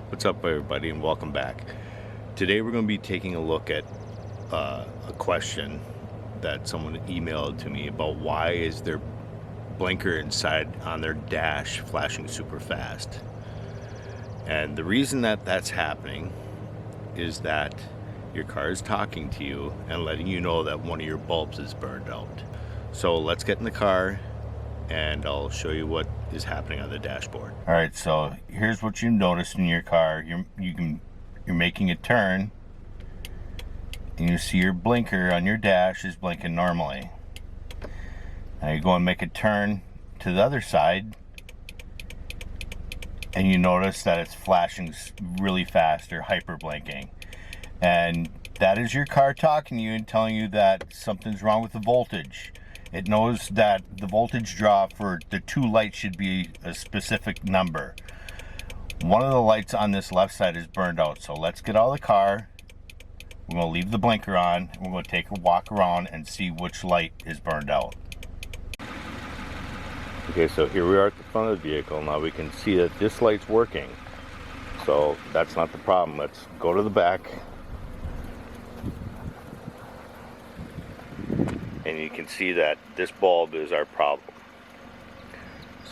What's up, everybody, and welcome back. Today we're going to be taking a look at a question that someone emailed to me about why is their blinker inside on their dash flashing super fast. And the reason that that's happening is that your car is talking to you and letting you know that one of your bulbs is burned out. So let's get in the car and I'll show you what is happening on the dashboard. All right, so here's what you notice in your car. You're making a turn, and you see your blinker on your dash is blinking normally. Now you go and make a turn to the other side, and you notice that it's flashing really fast or hyper blinking, and that is your car talking to you and telling you that something's wrong with the voltage. It knows that the voltage draw for the two lights should be a specific number. One of the lights on this left side is burned out, so let's get out of the car. We're going to leave the blinker on, and we're going to take a walk around and see which light is burned out. Okay, so here we are at the front of the vehicle. Now we can see that this light's working, so that's not the problem. Let's go to the back. And you can see that this bulb is our problem.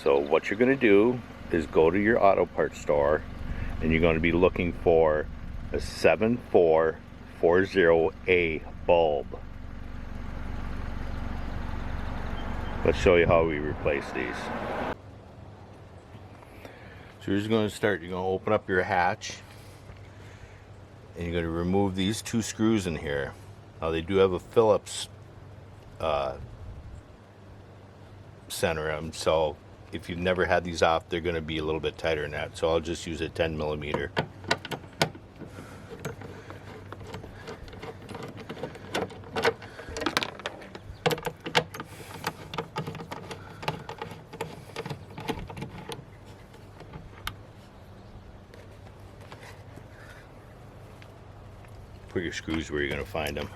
So what you're going to do is go to your auto parts store, and you're going to be looking for a 7440A bulb. Let's show you how we replace these. So you're just going to start, you're going to open up your hatch, and you're going to remove these two screws in here. Now they do have a Phillips center them, so if you've never had these off, they're going to be a little bit tighter than that, so I'll just use a 10 millimeter. Put your screws where you're going to find them.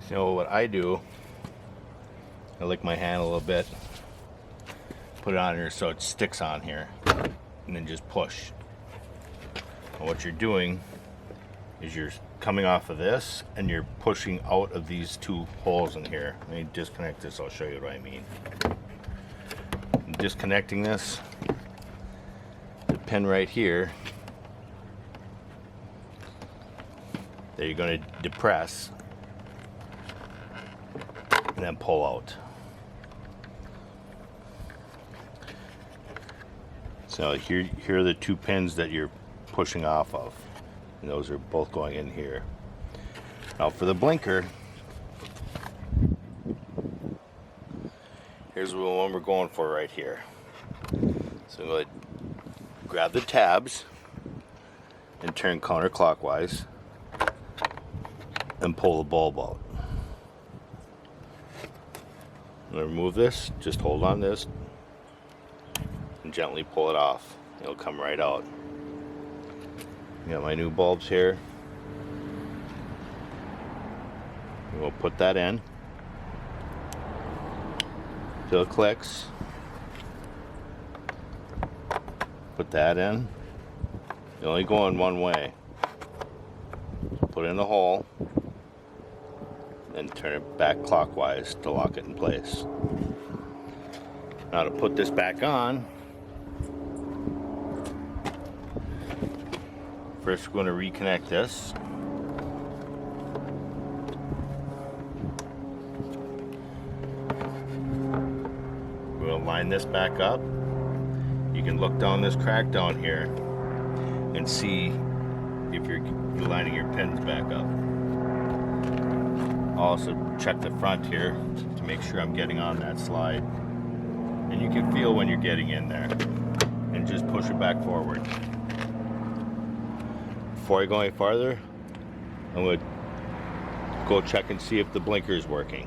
So what I do, I lick my hand a little bit, put it on here so it sticks on here, and then just push. And what you're doing is you're coming off of this and you're pushing out of these two holes in here. Let me disconnect this, I'll show you what I mean. I'm disconnecting this, the pin right here, that you're going to depress and then pull out. So here are the two pins that you're pushing off of, and those are both going in here. Now for the blinker, here's the one we're going for right here. So I'm going to grab the tabs and turn counterclockwise and pull the bulb out. I'm going to remove this, just hold on this and gently pull it off. It'll come right out. Got my new bulbs here. We'll put that in till it clicks. Put that in. You're only going one way. Put it in the hole, and turn it back clockwise to lock it in place. Now to put this back on, first we're going to reconnect this. We're going to line this back up. You can look down this crack down here and see if you're lining your pins back up. Also check the front here to make sure I'm getting on that slide, and you can feel when you're getting in there, and just push it back forward. Before I go any farther, I'm going to go check and see if the blinker is working.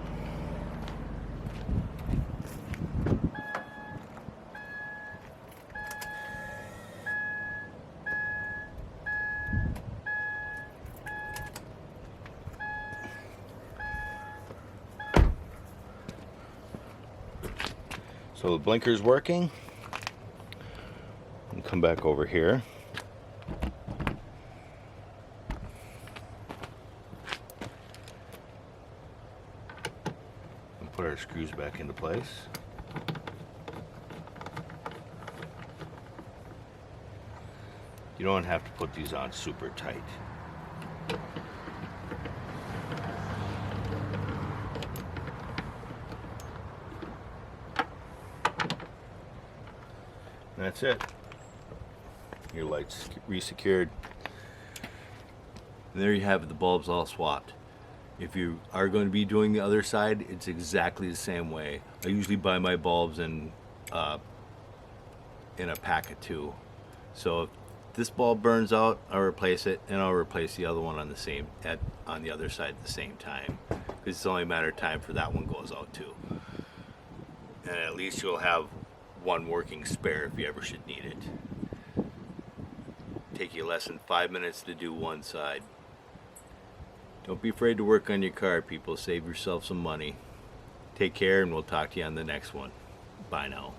So the blinker's working. And come back over here. And put our screws back into place. You don't have to put these on super tight. And that's it. Your light's resecured. And there you have it, the bulbs all swapped. If you are going to be doing the other side, it's exactly the same way. I usually buy my bulbs in a pack of 2. So if this bulb burns out, I'll replace it, and I'll replace the other one on the other side at the same time, because it's only a matter of time for that one goes out too. And at least you'll have one working spare if you ever should need it. Take you less than 5 minutes to do one side. Don't be afraid to work on your car, people. Save yourself some money. Take care, and we'll talk to you on the next one. Bye now.